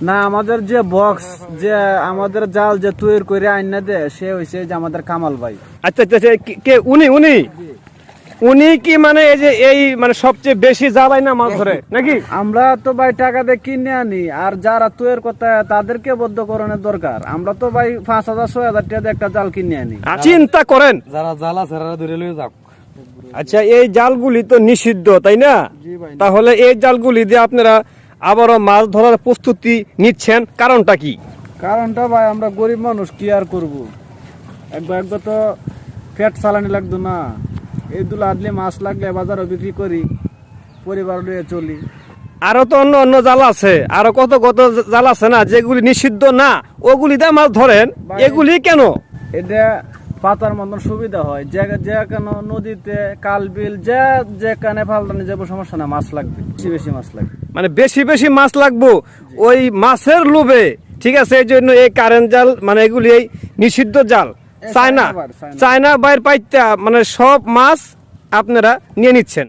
না, আমাদের যে বক্স যে আমাদের জাল যে তৈরি করে আইনা দেয় সে হইছে যে আমাদের কামাল ভাই। আচ্ছা আচ্ছা আচ্ছা, কে উনি উনি উনি কি মানে এই যে এই মানে সবচেয়ে বেশি জাল আইনা মাছ ধরে নাকি? আমরা তো ভাই টাকা দিয়ে কিনে আনি, আর যারা তৈরি করতে হয় তাদেরকে বদ্ধকরণের দরকার। আমরা তো ভাই 5,000-6,000 টাকা দিয়ে একটা জাল কিনে আনি। চিন্তা করেন, যারা জাল আছে তারা ধরে লয়ে যাক। আচ্ছা এই জালগুলি তো নিষিদ্ধ তাই না? জি ভাই। তাহলে এই জালগুলি দিয়ে আপনারা আবারও মাছ ধরার প্রস্তুতি নিচ্ছেন, কারণটা কি? কারণটা ভাই আমরা গরিব মানুষ, কি আর করবো, একবার তো পেট চালানি লাগতো না, এই দুলা আদলি মাছ লাগলে বাজারও বিক্রি করি, পরিবার নিয়ে চলি। আরো তো অন্য অন্য জাল আছে, আরো কত কত জাল আছে না যেগুলি নিষিদ্ধ না, ওগুলি দিয়ে মাছ ধরেন, এগুলি কেন? এটা পাতার মতন সুবিধা হয়, যে কেন নদীতে কাল বিল যেখানে ফালদানি যাবো সমস্যা না, মাছ লাগবে, বেশি বেশি মাছ লাগবে। মানে বেশি বেশি মাছ লাগবো ওই মাছের লোভে, ঠিক আছে, এই জন্য এই কারেন্ট জাল মানে এগুলি এই নিষিদ্ধ জাল চায়না বাইর পাইতা মানে সব মাছ আপনারা নিয়ে নিচ্ছেন।